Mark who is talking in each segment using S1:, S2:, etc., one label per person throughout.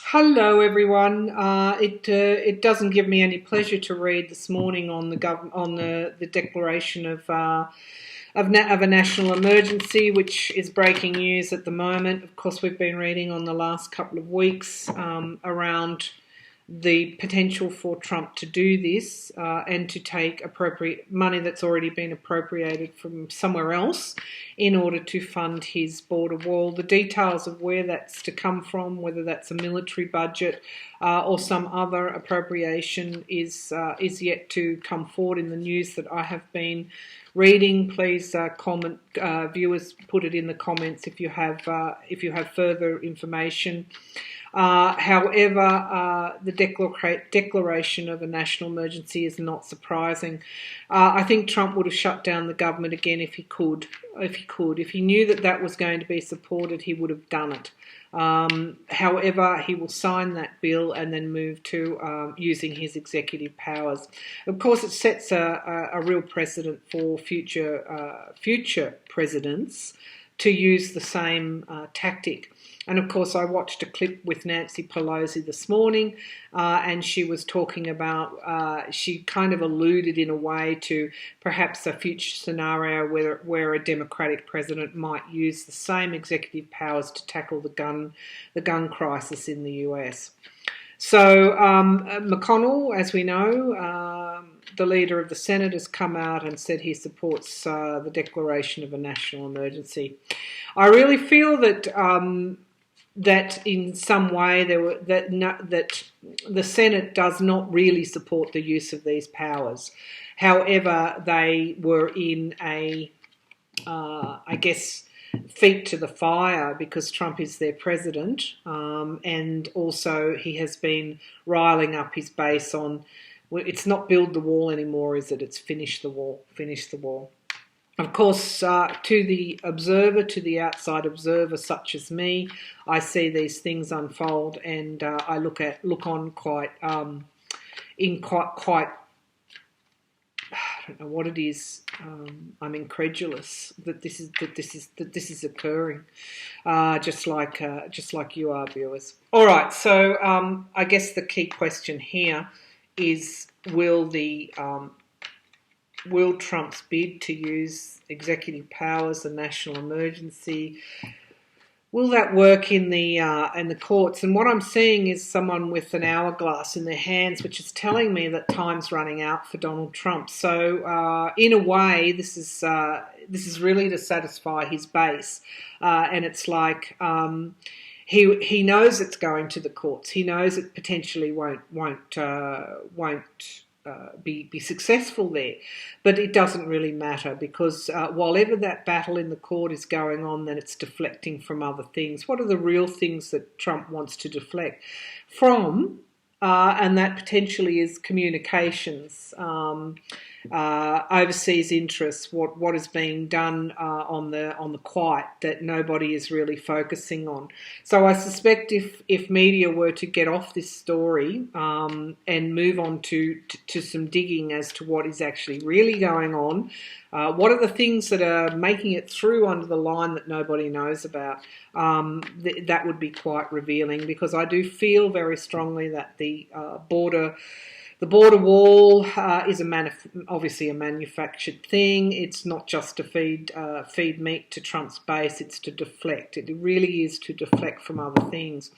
S1: Hello, everyone. It doesn't give me any pleasure to read this morning on the declaration of a national emergency, which is breaking news at the moment. Of course, we've been reading on the last couple of weeks around the potential for Trump to do this and to take appropriate money that's already been appropriated from somewhere else in order to fund his border wall. The details of where that's to come from, whether that's a military budget or some other appropriation, is yet to come forward in the news that I have been reading. Please comment, viewers, put it in the comments if you have further information. However, the declaration of a national emergency is not surprising. I think Trump would have shut down the government again if he could. If he knew that that was going to be supported, he would have done it. However, he will sign that bill and then move to using his executive powers. Of course, it sets a real precedent for future presidents to use the same tactic. And of course, I watched a clip with Nancy Pelosi this morning, and she was talking about, she kind of alluded in a way to perhaps a future scenario where a Democratic president might use the same executive powers to tackle the gun crisis in the US. So McConnell, as we know, the leader of the Senate, has come out and said he supports the declaration of a national emergency. I really feel that that in some way that the Senate does not really support the use of these powers. However, they were in a, I guess, feet to the fire because Trump is their president, and also he has been riling up his base on, well, it's not build the wall anymore, is it? It's finish the wall, finish the wall. Of course, to the observer, to the outside observer such as me, I see these things unfold, and I look on quite I don't know what it is. I'm incredulous that this is occurring, just like you are, viewers. All right, so I guess the key question here is: Will Trump's bid to use executive powers, a national emergency, will that work in the courts? And what I'm seeing is someone with an hourglass in their hands, which is telling me that time's running out for Donald Trump. So, in a way, this is really to satisfy his base, and it's like he knows it's going to the courts. He knows it potentially won't be successful there, but it doesn't really matter because while ever that battle in the court is going on, then it's deflecting from other things. What are the real things that Trump wants to deflect from? And that potentially is communications, overseas interests, what is being done on the quiet that nobody is really focusing on. So I suspect if media were to get off this story and move on to some digging as to what is actually really going on, what are the things that are making it through under the line that nobody knows about, that would be quite revealing, because I do feel very strongly that the border wall is obviously a manufactured thing. It's not just to feed meat to Trump's base, it's to deflect. It really is to deflect from other things.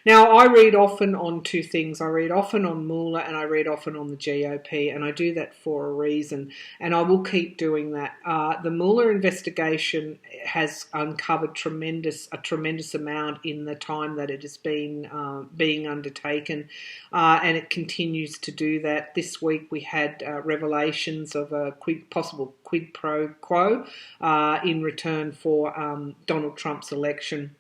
S1: Now, I read often on two things. I read often on Mueller and I read often on the GOP, and I do that for a reason, and I will keep doing that. The Mueller investigation has uncovered a tremendous amount in the time that it has been being undertaken, and it continues to do that. This week we had revelations of a possible quid pro quo in return for Donald Trump's election.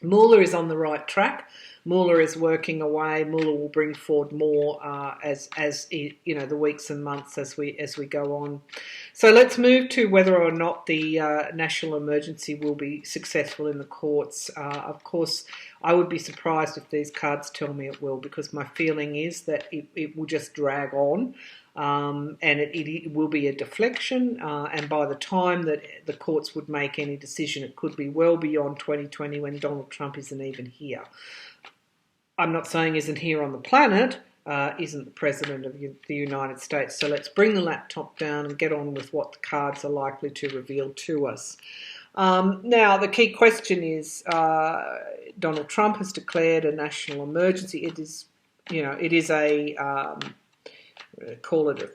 S1: Mueller is on the right track. Mueller is working away. Mueller will bring forward more as the weeks and months as we go on. So let's move to whether or not the national emergency will be successful in the courts. Of course, I would be surprised if these cards tell me it will, because my feeling is that it will just drag on. And it will be a deflection, and by the time that the courts would make any decision, it could be well beyond 2020 when Donald Trump isn't even here. I'm not saying isn't here on the planet, isn't the President of the United States. So let's bring the laptop down and get on with what the cards are likely to reveal to us. Now, the key question is, Donald Trump has declared a national emergency. It is, it is a,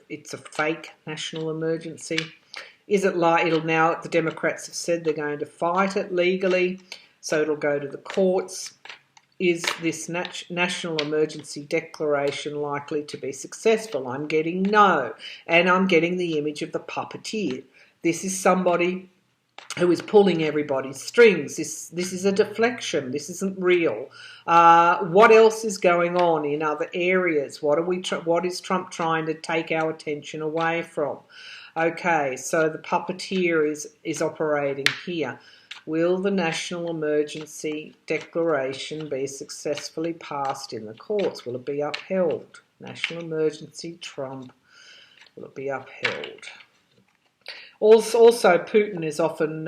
S1: it's a fake national emergency. Is it it'll now, the Democrats have said they're going to fight it legally, so it'll go to the courts. Is this national emergency declaration likely to be successful? I'm getting no, and I'm getting the image of the puppeteer. This is somebody who is pulling everybody's strings. This is a deflection. This isn't real. What else is going on in other areas? What is Trump trying to take our attention away from? Okay, so the puppeteer is operating here. Will the national emergency declaration be successfully passed in the courts? Will it be upheld? National emergency, Trump. Will it be upheld? Also, Putin is often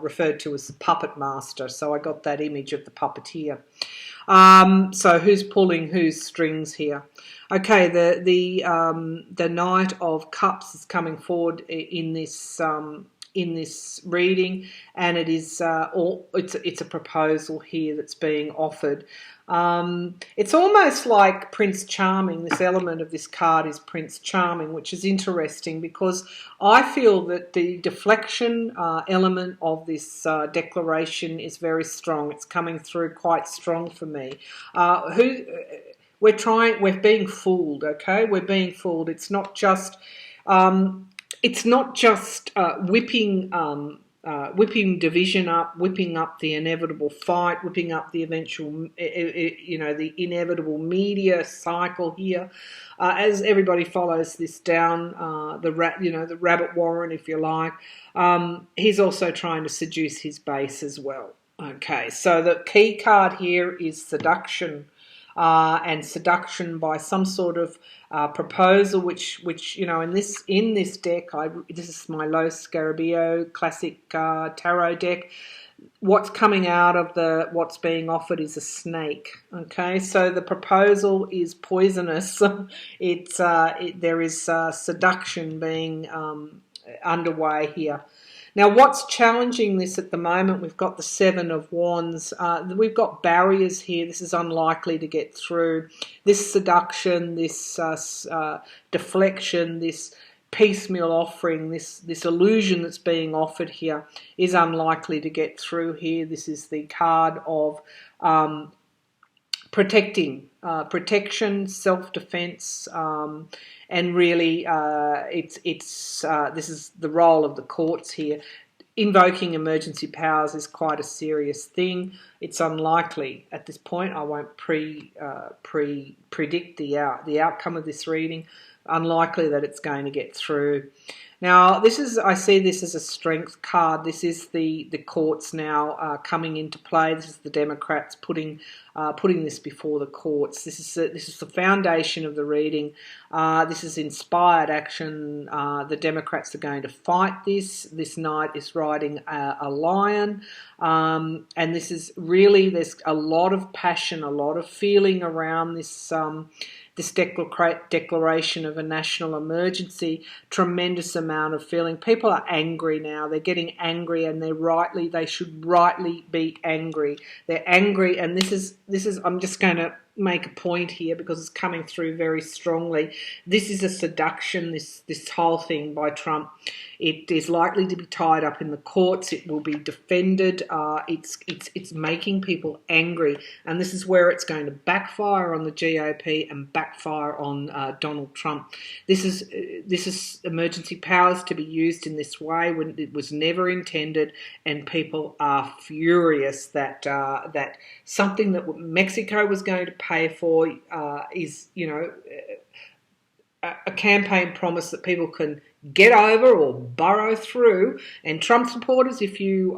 S1: referred to as the puppet master, so I got that image of the puppeteer. So who's pulling whose strings here? Okay, the Knight of Cups is coming forward in this reading, and it is it's a proposal here that's being offered. It's almost like Prince Charming. This element of this card is Prince Charming, which is interesting because I feel that the deflection element of this declaration is very strong. It's coming through quite strong for me. We're being fooled, okay? We're being fooled. It's not just whipping division up, whipping up the inevitable fight, whipping up the eventual, the inevitable media cycle here. As everybody follows this down, the rabbit warren, if you like, he's also trying to seduce his base as well. Okay, so the key card here is seduction. And seduction by some sort of proposal, which in this deck, this is my Los Scarabeo classic tarot deck. What's coming out of what's being offered is a snake. Okay, so the proposal is poisonous. There is seduction being underway here. Now, what's challenging this at the moment, we've got the Seven of Wands. We've got barriers here. This is unlikely to get through. This seduction, this deflection, this piecemeal offering, this illusion that's being offered here is unlikely to get through here. This is the card of protection, self-defense, and really this is the role of the courts here. Invoking emergency powers is quite a serious thing. It's unlikely at this point. I won't predict the outcome of this reading. Unlikely that it's going to get through. Now, I see this as a strength card. This is the courts now coming into play. This is the Democrats putting this before the courts. This is the foundation of the reading. This is inspired action. The Democrats are going to fight this. This knight is riding a lion, and this is really, there's a lot of passion, a lot of feeling around this. This declaration of a national emergency, tremendous amount of feeling. People are angry now. They're getting angry, and they should rightly be angry. They're angry, and this is. I'm just going to make a point here because it's coming through very strongly. This is a seduction. This whole thing by Trump. It is likely to be tied up in the courts. It will be defended. It's making people angry, and this is where it's going to backfire on the GOP and backfire on Donald Trump. This is emergency powers to be used in this way when it was never intended, and people are furious that something that Mexico was going to pay for is a campaign promise that people can get over or burrow through. And Trump supporters, if you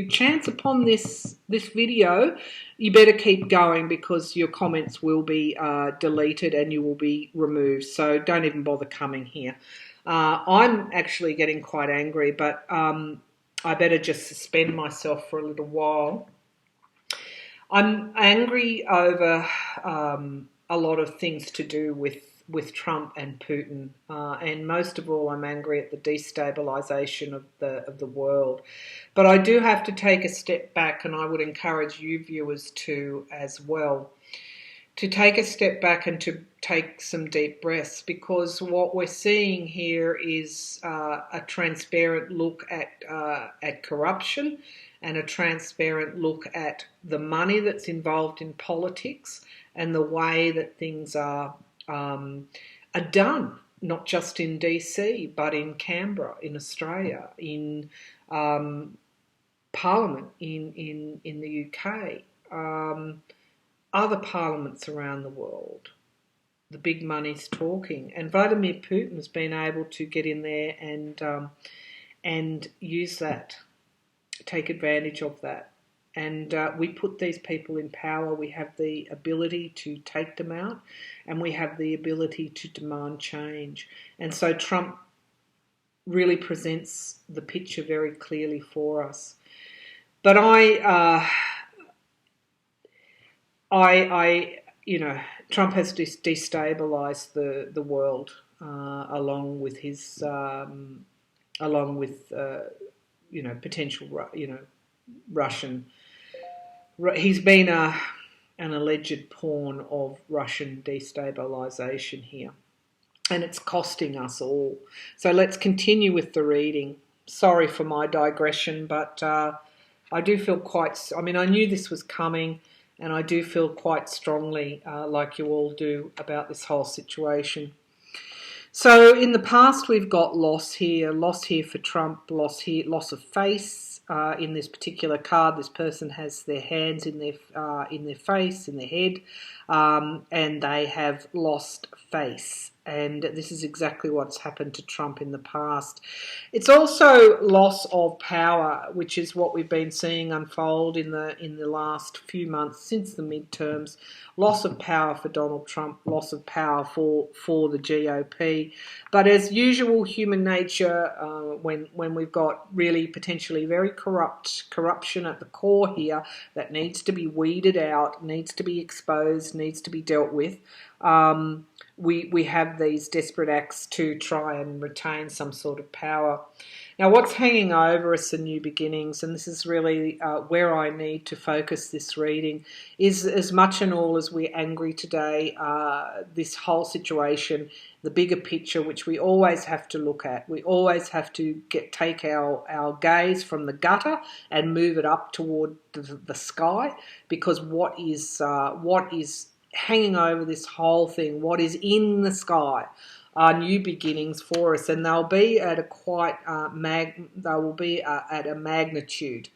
S1: chance upon this video, you better keep going because your comments will be deleted and you will be removed. So don't even bother coming here. I'm actually getting quite angry, but I better just suspend myself for a little while. I'm angry over a lot of things to do with Trump and Putin, and most of all, I'm angry at the destabilisation of the world. But I do have to take a step back, and I would encourage you viewers to as well, to take a step back and to take some deep breaths, because what we're seeing here is a transparent look at corruption, and a transparent look at the money that's involved in politics and the way that things are done, not just in DC, but in Canberra, in Australia, in Parliament, in the UK, other parliaments around the world. The big money's talking, and Vladimir Putin's been able to get in there and use that, take advantage of that. And we put these people in power. We have the ability to take them out, and we have the ability to demand change. And so Trump really presents the picture very clearly for us. But Trump has destabilised the world along with his potential Russian. He's been an alleged pawn of Russian destabilisation here, and it's costing us all. So let's continue with the reading. Sorry for my digression, but I do feel I knew this was coming, and I do feel quite strongly, like you all do, about this whole situation. So in the past, we've got loss here for Trump, loss of face. In this particular card, this person has their hands in their face, in their head, and they have lost face. And this is exactly what's happened to Trump in the past. It's also loss of power, which is what we've been seeing unfold in the last few months since the midterms. Loss of power for Donald Trump, loss of power for the GOP. But as usual, human nature, when we've got really potentially very corruption at the core here that needs to be weeded out, needs to be exposed, needs to be dealt with, we have these desperate acts to try and retain some sort of power. Now, what's hanging over us in New Beginnings, and this is really where I need to focus this reading, is as much and all as we're angry today, this whole situation, the bigger picture, which we always have to look at. We always have to take our gaze from the gutter and move it up toward the sky, because what is hanging over this whole thing, what is in the sky, are new beginnings for us, and they'll be at a magnitude.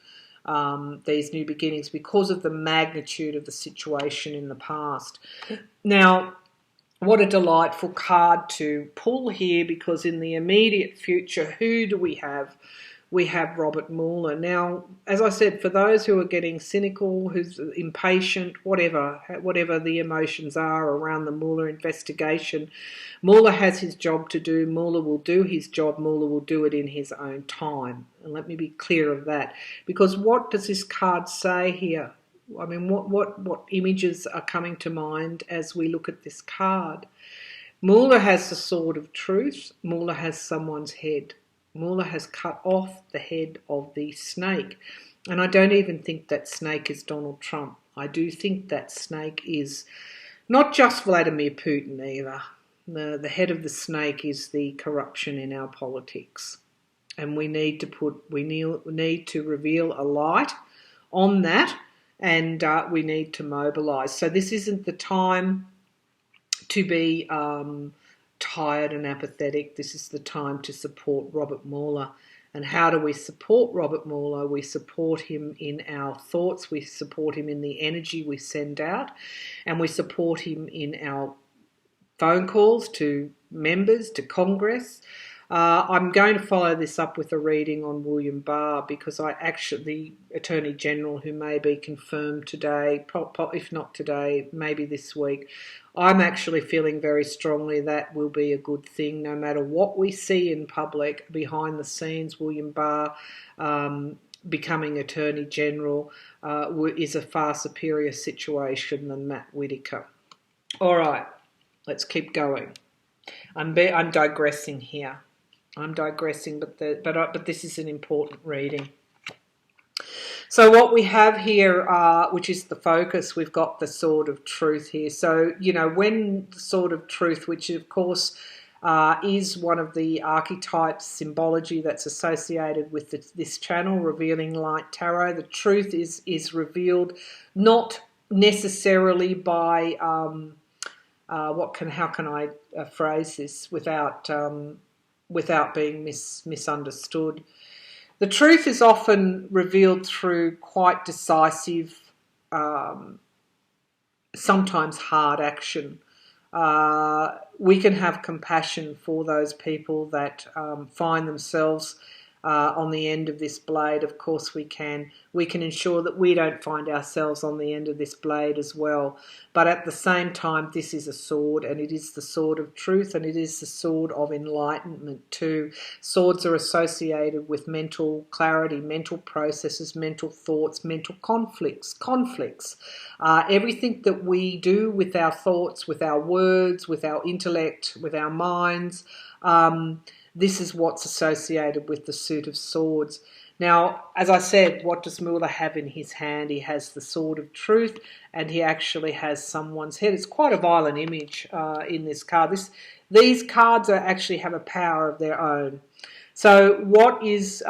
S1: These new beginnings, because of the magnitude of the situation in the past. Now, what a delightful card to pull here, because in the immediate future, who do we have? We have Robert Mueller. Now, as I said, for those who are getting cynical, who's impatient, whatever the emotions are around the Mueller investigation, Mueller has his job to do. Mueller will do his job. Mueller will do it in his own time. And let me be clear of that. Because what does this card say here? I mean, what images are coming to mind as we look at this card? Mueller has the sword of truth. Mueller has someone's head. Mueller has cut off the head of the snake. And I don't even think that snake is Donald Trump. I do think that snake is not just Vladimir Putin either. The head of the snake is the corruption in our politics. And we need to reveal a light on that, and we need to mobilise. So this isn't the time to be tired and apathetic. This is the time to support Robert Mueller. And how do we support Robert Mueller? We support him in our thoughts, we support him in the energy we send out, and we support him in our phone calls to members, to Congress. I'm going to follow this up with a reading on William Barr, because the Attorney General, who may be confirmed today, if not today, maybe this week, I'm actually feeling very strongly that will be a good thing, no matter what we see in public. Behind the scenes, William Barr becoming Attorney General is a far superior situation than Matt Whitaker. All right, let's keep going. I'm digressing here. I'm digressing, but this is an important reading. So what we have here, which is the focus, we've got the sword of truth here. So, when the sword of truth, which of course is one of the archetypes, symbology that's associated with this channel, Revealing Light Tarot, the truth is revealed not necessarily by, how can I phrase this without being misunderstood. The truth is often revealed through quite decisive, sometimes hard action. We can have compassion for those people that find themselves on the end of this blade. Of course we can. We can ensure that we don't find ourselves on the end of this blade as well. But at the same time, this is a sword, and it is the sword of truth, and it is the sword of enlightenment too. Swords are associated with mental clarity, mental processes, mental thoughts, mental conflicts. Everything that we do with our thoughts, with our words, with our intellect, with our minds, this is what's associated with the suit of swords. Now, as I said, what does Mueller have in his hand? He has the sword of truth, and he actually has someone's head. It's quite a violent image in this card. These cards actually have a power of their own. So what is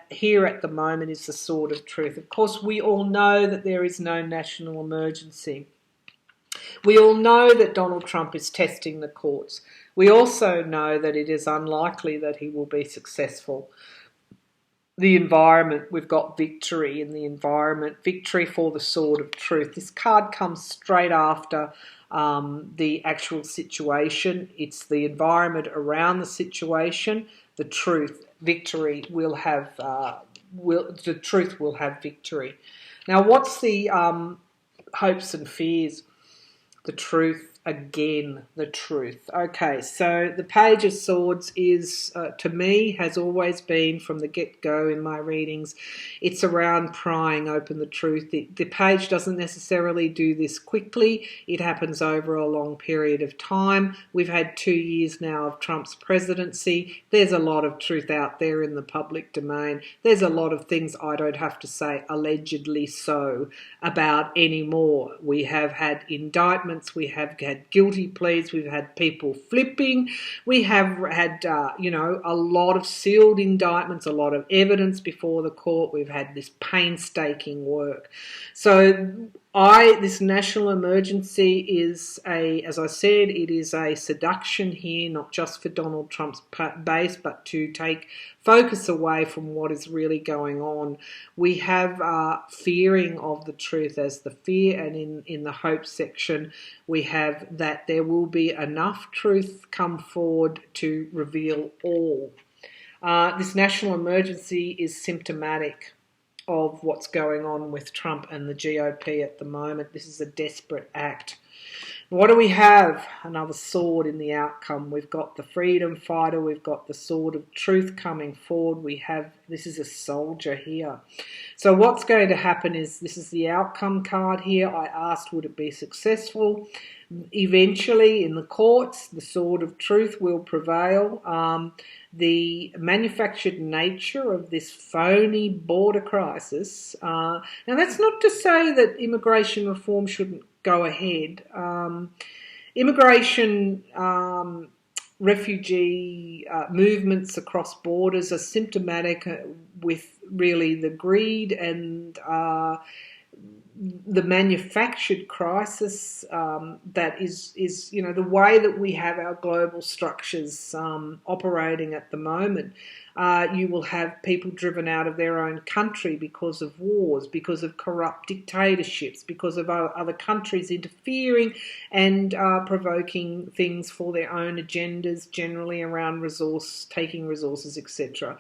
S1: here at the moment is the sword of truth. Of course, we all know that there is no national emergency. We all know that Donald Trump is testing the courts. We also know that it is unlikely that he will be successful. The environment, we've got victory in the environment, victory for the sword of truth. This card comes straight after the actual situation. It's the environment around the situation. The truth, victory will have, the truth will have victory. Now, what's the hopes and fears? The truth. Again, the truth. Okay, so the Page of Swords is, to me, has always been from the get-go in my readings, it's around prying open the truth. The page doesn't necessarily do this quickly. It happens over a long period of time. We've had 2 years now of Trump's presidency. There's a lot of truth out there in the public domain. There's a lot of things I don't have to say allegedly so about anymore. We have had indictments. We have had guilty pleas, we've had people flipping, we have had, a lot of sealed indictments, a lot of evidence before the court, we've had this painstaking work. So this national emergency is as I said, it is a seduction here, not just for Donald Trump's base, but to take focus away from what is really going on. We have fearing of the truth as the fear, and in the hope section, we have that there will be enough truth come forward to reveal all. This national emergency is symptomatic of what's going on with Trump and the GOP at the moment. This is a desperate act. What do we have? Another sword in the outcome. We've got the freedom fighter. We've got the sword of truth coming forward. This is a soldier here. So what's going to happen is, this is the outcome card here. I asked, would it be successful? Eventually, in the courts, the sword of truth will prevail. The manufactured nature of this phony border crisis. Now, that's not to say that immigration reform shouldn't go ahead. Immigration, refugee movements across borders are symptomatic with really the greed and the manufactured crisis that is the way that we have our global structures operating at the moment. You will have people driven out of their own country because of wars, because of corrupt dictatorships, because of other countries interfering and provoking things for their own agendas, generally around taking resources, etc.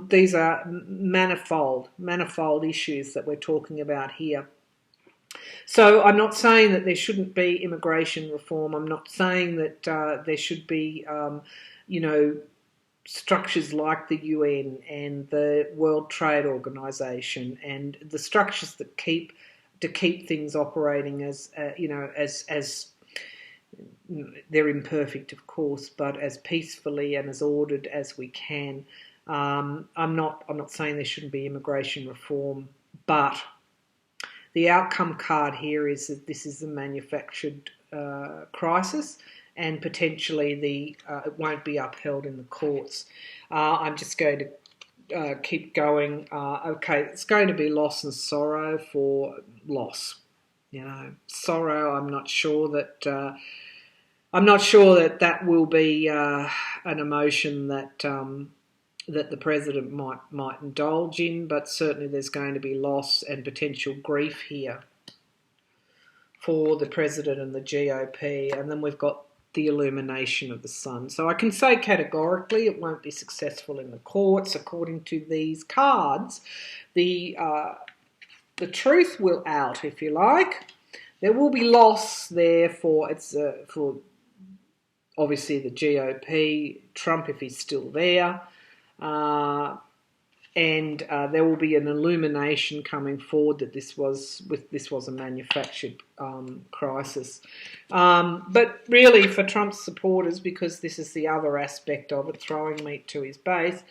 S1: These are manifold issues that we're talking about here. So I'm not saying that there shouldn't be immigration reform. I'm not saying that there should be, structures like the UN and the World Trade Organization and the structures that keep things operating as as they're imperfect, of course, but as peacefully and as ordered as we can. I'm not saying there shouldn't be immigration reform, but the outcome card here is that this is a manufactured crisis, and potentially it won't be upheld in the courts. I'm just going to keep going. Okay, it's going to be loss and sorrow for loss. Sorrow. I'm not sure that that will be an emotion that the president might indulge in, but certainly there's going to be loss and potential grief here for the president and the GOP. And then we've got the illumination of the sun. So I can say categorically it won't be successful in the courts. According to these cards, the truth will out, if you like. There will be loss there for obviously the GOP, Trump if he's still there, and there will be an illumination coming forward that this was a manufactured crisis. But really, for Trump's supporters, because this is the other aspect of it, throwing meat to his base,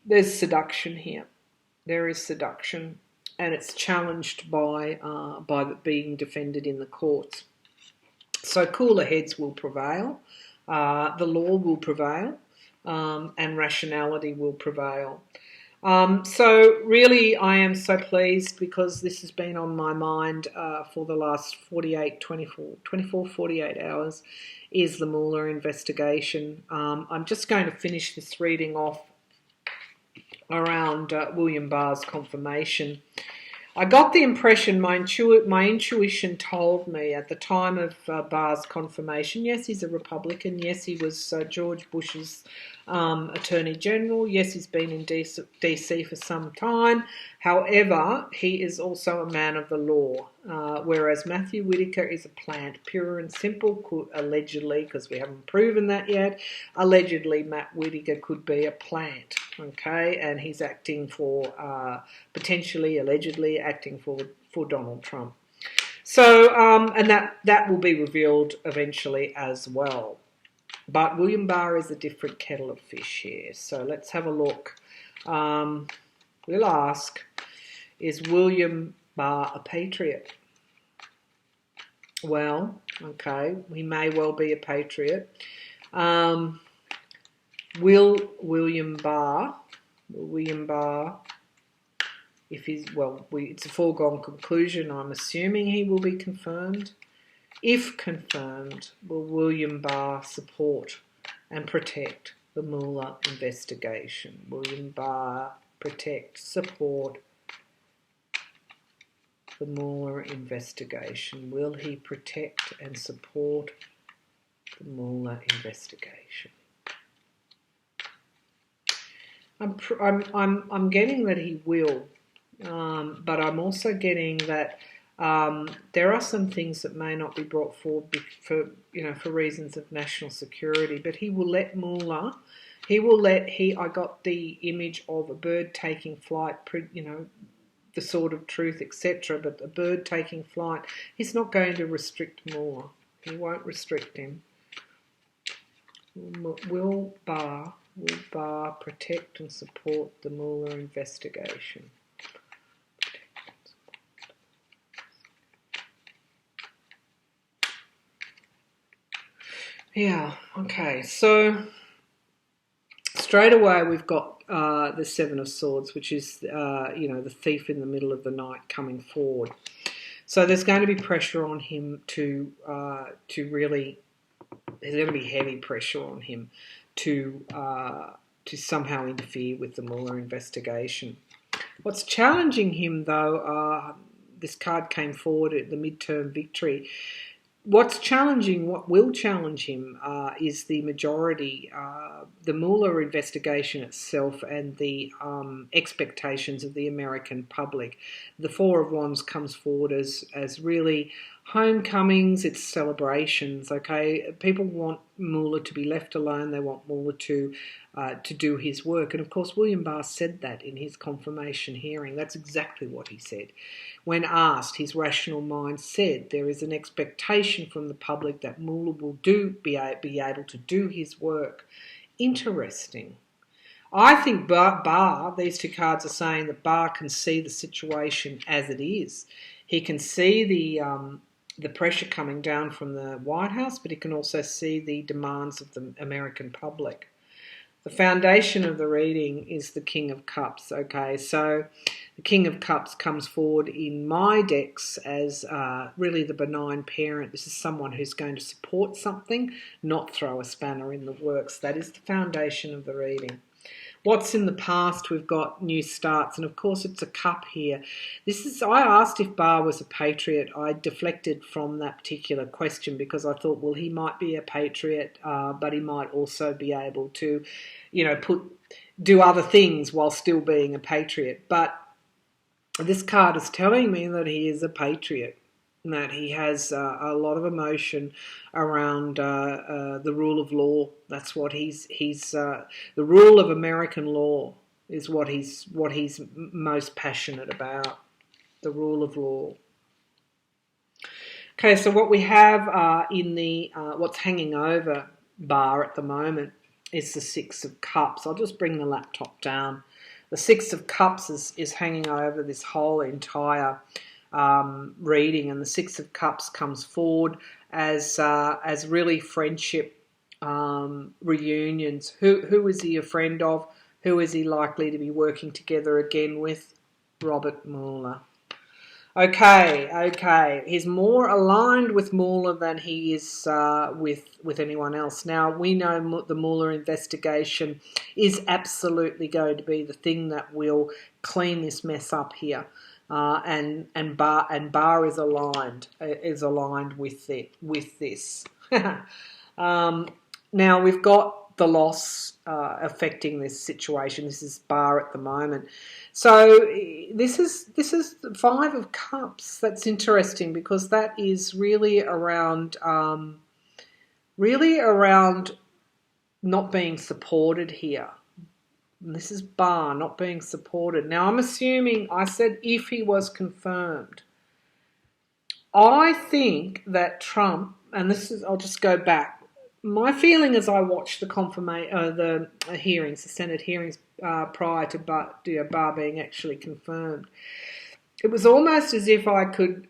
S1: there's seduction here. There is seduction, and it's challenged by being defended in the courts. So cooler heads will prevail, the law will prevail, and rationality will prevail. So really, I am so pleased because this has been on my mind for the last 48 hours, is the Mueller investigation. I'm just going to finish this reading off around William Barr's confirmation. I got the impression, my intuition told me at the time of Barr's confirmation, yes, he's a Republican, yes, he was George Bush's Attorney General, yes, he's been in DC for some time. However, he is also a man of the law, whereas Matthew Whitaker is a plant, pure and simple, allegedly, because we haven't proven that yet, allegedly Matt Whitaker could be a plant. Okay, and he's acting for, potentially, allegedly acting for Donald Trump. So, and that will be revealed eventually as well. But William Barr is a different kettle of fish here. So let's have a look. We'll ask, is William Barr a patriot? Well, okay, he may well be a patriot. Will William Barr, if he's, it's a foregone conclusion, I'm assuming he will be confirmed. If confirmed, will William Barr support and protect the Mueller investigation? William Barr support the Mueller investigation. Will he protect and support the Mueller investigation? I'm getting that he will, but I'm also getting that there are some things that may not be brought forward for reasons of national security. But he will let Mueller. I got the image of a bird taking flight. The sort of truth, etc. But a bird taking flight. He's not going to restrict Mueller. He won't restrict him. Will Barr protect and support the Mueller investigation? Yeah, okay. So straight away we've got the Seven of Swords, which is, the thief in the middle of the night coming forward. So there's going to be pressure on him to really, there's going to be heavy pressure on him to somehow interfere with the Mueller investigation. What's challenging him, though, this card came forward at the midterm victory. What will challenge him is the majority, the Mueller investigation itself and the expectations of the American public. The Four of Wands comes forward as really Homecomings, it's celebrations, okay? People want Mueller to be left alone. They want Mueller to do his work. And, of course, William Barr said that in his confirmation hearing. That's exactly what he said. When asked, his rational mind said there is an expectation from the public that Mueller will be able to do his work. Interesting. I think Barr, these two cards are saying that Barr can see the situation as it is. He can see the pressure coming down from the White House, but he can also see the demands of the American public. The foundation of the reading is the King of Cups, okay? So the King of Cups comes forward in my decks as really the benign parent. This is someone who's going to support something, not throw a spanner in the works. That is the foundation of the reading. What's in the past? We've got new starts, and of course it's a cup here. I asked if Barr was a patriot. I deflected from that particular question because I thought, well, he might be a patriot, but he might also be able to, do other things while still being a patriot. But this card is telling me that he is a patriot, and that he has a lot of emotion around the rule of law. That's what he's the rule of American law is what he's most passionate about. The rule of law. Okay, so what we have in the what's hanging over Barr at the moment is the Six of Cups. I'll just bring the laptop down. The Six of Cups is hanging over this whole entire reading, and the Six of Cups comes forward as really friendship reunions. Who is he a friend of? Who is he likely to be working together again with? Robert Mueller. Okay. He's more aligned with Mueller than he is with anyone else. Now, we know the Mueller investigation is absolutely going to be the thing that will clean this mess up here. And Barr is aligned with this. Now we've got the loss affecting this situation. This is Barr at the moment. So this is the Five of Cups. That's interesting because that is really around not being supported here. This is Barr not being supported. Now, I'm assuming, I said if he was confirmed. I think that Trump, and I'll just go back. My feeling as I watched the hearings, the Senate hearings prior to Barr being actually confirmed, it was almost as if I could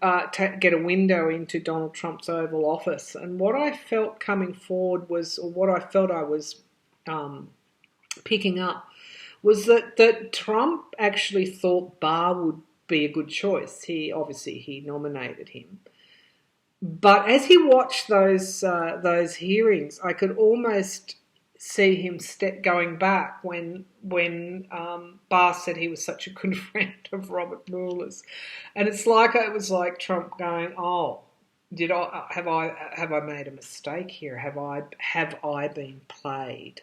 S1: get a window into Donald Trump's Oval Office. And what I felt coming forward what I felt I was picking up, was that Trump actually thought Barr would be a good choice. He nominated him. But as he watched those hearings, I could almost see him going back when Barr said he was such a good friend of Robert Mueller's. And it was like Trump going, "Oh, have I made a mistake here? Have I been played?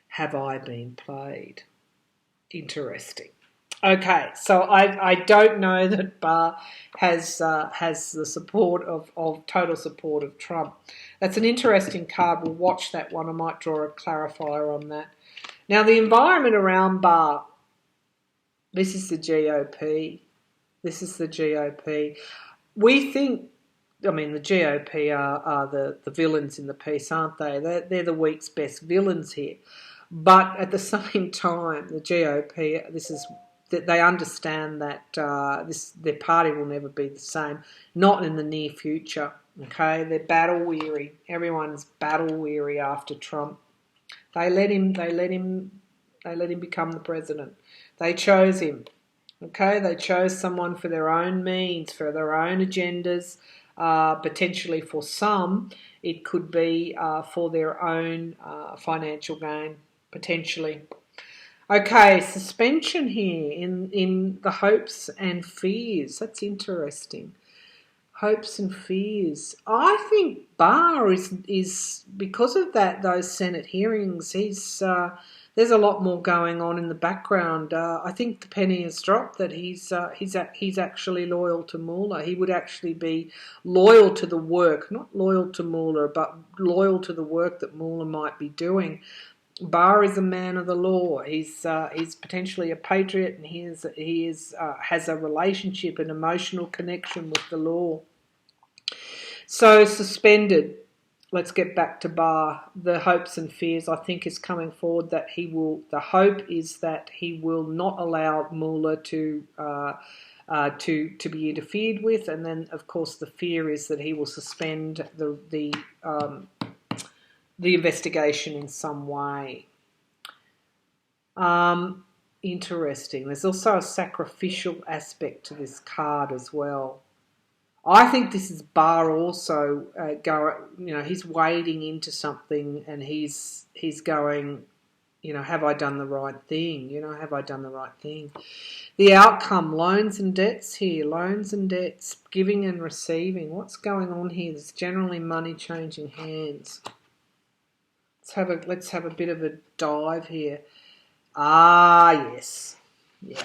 S1: Have I been played?" Interesting. Okay, so I don't know that Barr has the support of total support of Trump. That's an interesting card. We'll watch that one. I might draw a clarifier on that. Now, the environment around Barr, this is the GOP. We think, the GOP are the villains in the piece, aren't they? They're the week's best villains here. But at the same time, the GOP, they understand that their party will never be the same, not in the near future. Okay, they're battle weary. Everyone's battle weary after Trump. They let him become the president. They chose him. Okay, they chose someone for their own means, for their own agendas. Potentially for some, it could be for their own financial gain. Potentially. Okay, suspension here in the hopes and fears. That's interesting. Hopes and fears. I think Barr is because of those Senate hearings. there's a lot more going on in the background. I think the penny has dropped that he's actually loyal to Mueller. He would actually be loyal to the work, not loyal to Mueller, but loyal to the work that Mueller might be doing. Barr is a man of the law. He's potentially a patriot, and he has a relationship, an emotional connection with the law. So suspended. Let's get back to Barr. The hopes and fears, I think, is coming forward that he will. The hope is that he will not allow Mueller to be interfered with, and then, of course, the fear is that he will suspend the investigation in some way. Interesting. There's also a sacrificial aspect to this card as well. I think this is Barr also he's wading into something, and he's going, have I done the right thing? Have I done the right thing? The outcome, loans and debts here, loans and debts, giving and receiving. What's going on here? There's generally money changing hands. Let's have a bit of a dive here. Yes. Yeah.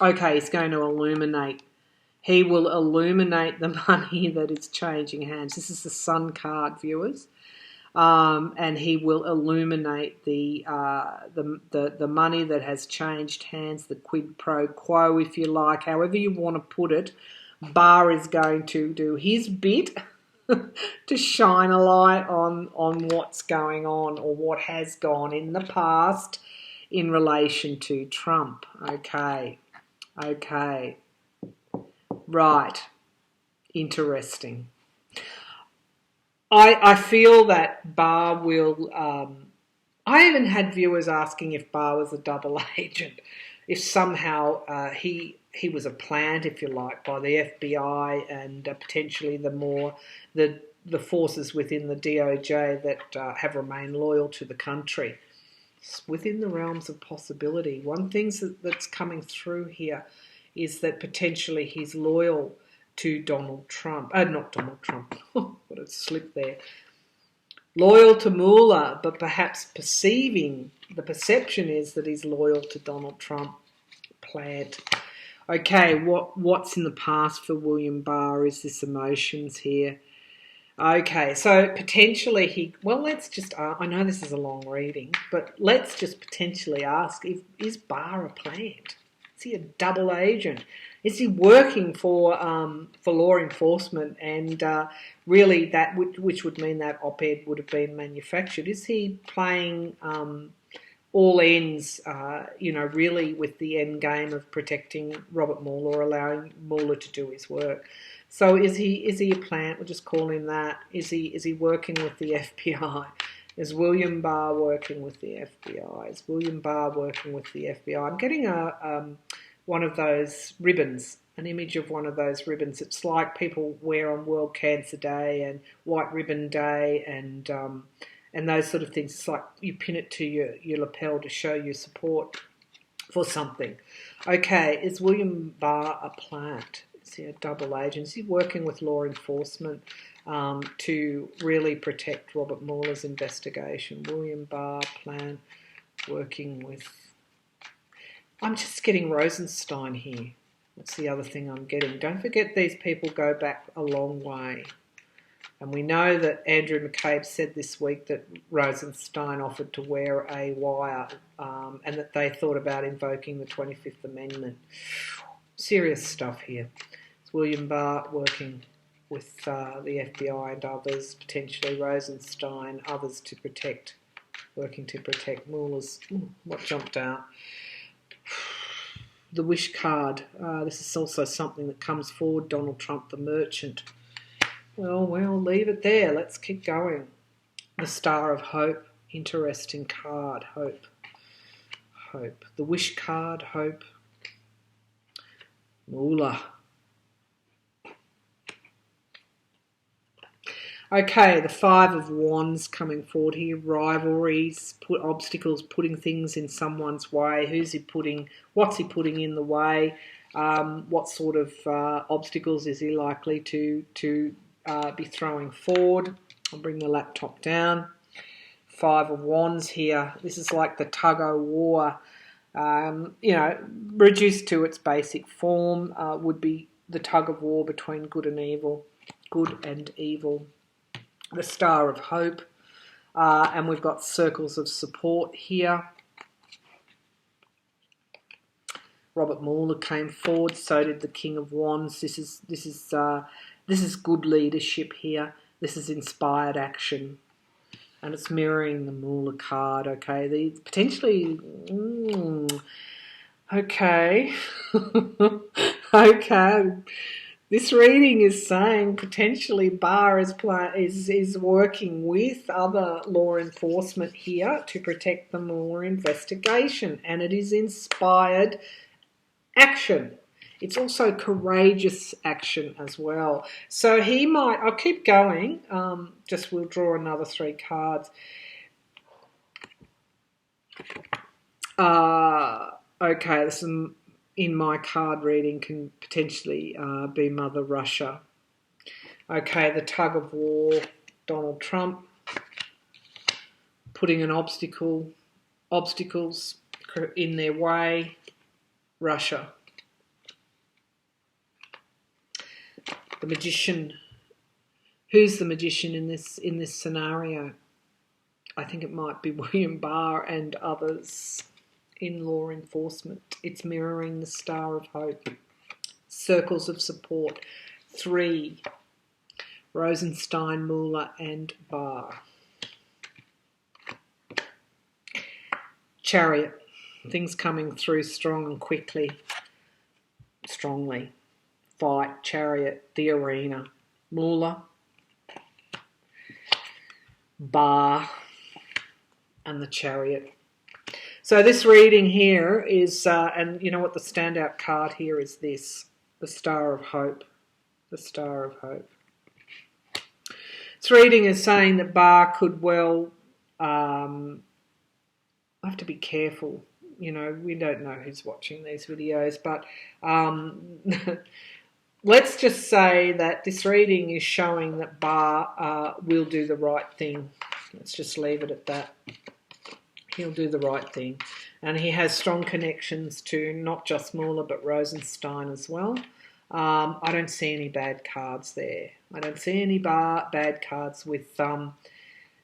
S1: Okay, he's going to illuminate. He will illuminate the money that is changing hands. This is the Sun card, viewers. And he will illuminate the money that has changed hands, the quid pro quo, if you like, however you want to put it. Barr is going to do his bit to shine a light on what's going on, or what has gone in the past in relation to Trump. Okay. Right. Interesting. I feel that Barr will... I even had viewers asking if Barr was a double agent, if somehow he was a plant, if you like, by the FBI and potentially the forces within the DOJ that have remained loyal to the country. It's within the realms of possibility. One thing that's coming through here is that potentially he's loyal to Donald Trump. Not Donald Trump. What a slip there. Loyal to Mueller, but perhaps the perception is that he's loyal to Donald Trump. Plant. Okay, what's in the past for William Barr is this emotions here. Okay, so potentially let's just, I know this is a long reading, but let's just potentially ask, is Barr a plant? Is he a double agent? Is he working for law enforcement, and really that which would mean that op-ed would have been manufactured? Is he playing all ends, really with the end game of protecting Robert Mueller or allowing Mueller to do his work? So is he a plant? We'll just call him that. Is he working with the FBI? Is William Barr working with the FBI? Is William Barr working with the FBI? I'm getting one of those ribbons, an image of one of those ribbons. It's like people wear on World Cancer Day and White Ribbon Day and those sort of things. It's like you pin it to your lapel to show your support for something. Okay, is William Barr a plant? Is he a double agent? Is he working with law enforcement to really protect Robert Mueller's investigation? William Barr, plant, working with... I'm just getting Rosenstein here. That's the other thing I'm getting. Don't forget these people go back a long way. And we know that Andrew McCabe said this week that Rosenstein offered to wear a wire and that they thought about invoking the 25th Amendment. Serious stuff here. It's William Barr working with the FBI and others, potentially Rosenstein, others working to protect Mueller's... what jumped out? The wish card. This is also something that comes forward. Donald Trump, the merchant. Well, we'll leave it there. Let's keep going. The Star of Hope. Interesting card. Hope. The wish card. Hope. Mueller. Okay, the Five of Wands coming forward here. Rivalries, obstacles, putting things in someone's way. What's he putting in the way? What sort of obstacles is he likely to be throwing forward? I'll bring the laptop down. Five of Wands here. This is like the tug-o-war. Reduced to its basic form would be the tug-of-war between good and evil. The Star of Hope. And we've got circles of support here. Robert Mueller came forward, so did the King of Wands. This is good leadership here. This is inspired action, and it's mirroring the Mueller card. Okay, these potentially. Okay, okay. This reading is saying potentially Barr is working with other law enforcement here to protect the Mueller investigation, and it is inspired action. It's also courageous action as well. So he might, I'll keep going, we'll draw another 3 cards. Okay, this is in my card reading can potentially be Mother Russia. Okay, the tug of war, Donald Trump, putting an obstacles in their way, Russia. The magician. Who's the magician in this scenario? I think it might be William Barr and others in law enforcement. It's mirroring the Star of Hope. Circles of support. 3. Rosenstein, Mueller and Barr. Chariot. Things coming through strong and quickly. Strongly. Fight, Chariot, the arena. Mueller, Barr, and the Chariot. So this reading here is, and you know what the standout card here is this, the Star of Hope. The Star of Hope. This reading is saying that Barr could well, I have to be careful, we don't know who's watching these videos, but let's just say that this reading is showing that Barr will do the right thing. Let's just leave it at that. He'll do the right thing. And he has strong connections to not just Mueller but Rosenstein as well. I don't see any bad cards there. I don't see any bad cards with Barr.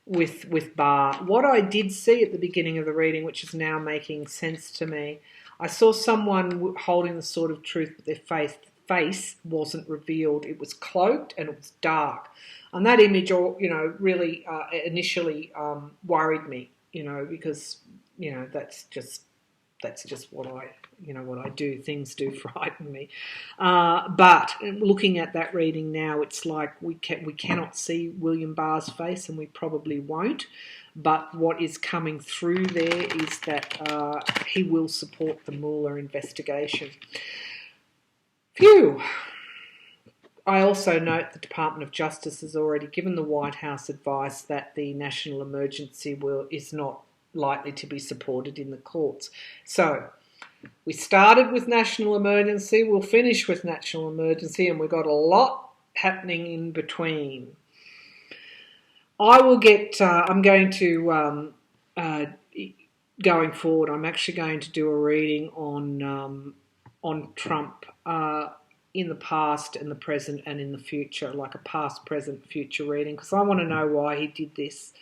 S1: What I did see at the beginning of the reading, which is now making sense to me, I saw someone holding the sword of truth, but their face wasn't revealed. It was cloaked and it was dark. And that image, really initially worried me, because, that's just what I do. Things do frighten me. But looking at that reading now, it's like we cannot see William Barr's face, and we probably won't. But what is coming through there is that he will support the Mueller investigation. Phew. I also note the Department of Justice has already given the White House advice that the national emergency is not likely to be supported in the courts. So we started with national emergency, we'll finish with national emergency, and we've got a lot happening in between. I'm going to, going forward, I'm actually going to do a reading on Trump in the past and the present and in the future, like a past, present, future reading, because I want to know why he did this.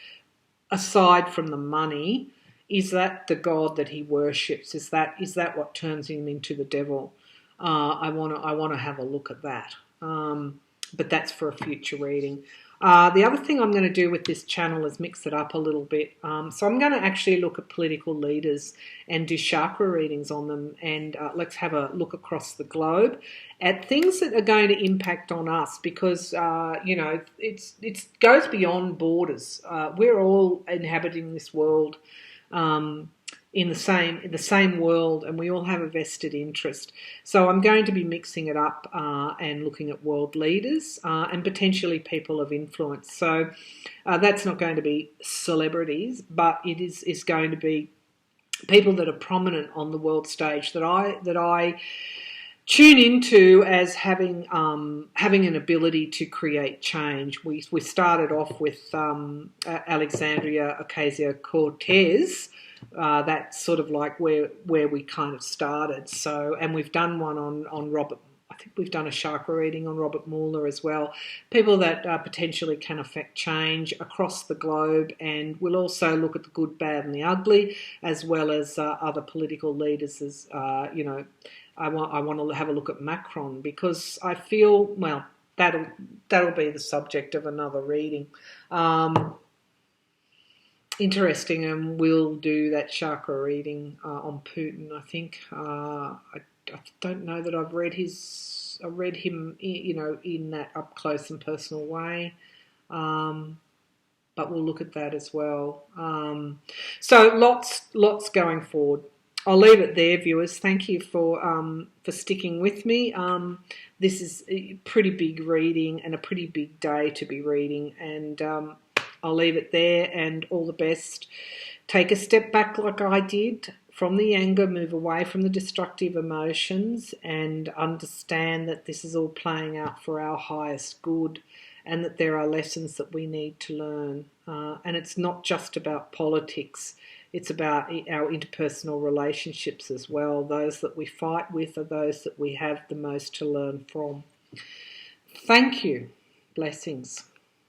S1: Aside from the money, is that the God that he worships? Is that what turns him into the devil? I want to have a look at that. But that's for a future reading. The other thing I'm going to do with this channel is mix it up a little bit. So I'm going to actually look at political leaders and do chakra readings on them, and let's have a look across the globe at things that are going to impact on us, because it goes beyond borders. We're all inhabiting this world in the same world, and we all have a vested interest. So I'm going to be mixing it up and looking at world leaders and potentially people of influence. So that's not going to be celebrities, but it is going to be people that are prominent on the world stage that I tune into as having an ability to create change. We started off with Alexandria Ocasio-Cortez. That's sort of like where we kind of started. So, and we've done one on Robert. I think we've done a chakra reading on Robert Mueller as well. People that potentially can affect change across the globe, and we'll also look at the good, bad, and the ugly, as well as other political leaders. As you know, I want to have a look at Macron, because I feel, well, that'll be the subject of another reading. Interesting, and we'll do that chakra reading on Putin. I think I don't know that I've read him, you know, in that up close and personal way, but we'll look at that as well. So lots going forward. I'll leave it there, viewers. Thank you for sticking with me. This is a pretty big reading and a pretty big day to be reading, and I'll leave it there, and all the best. Take a step back like I did from the anger, move away from the destructive emotions, and understand that this is all playing out for our highest good, and that there are lessons that we need to learn. And it's not just about politics. It's about our interpersonal relationships as well. Those that we fight with are those that we have the most to learn from. Thank you. Blessings.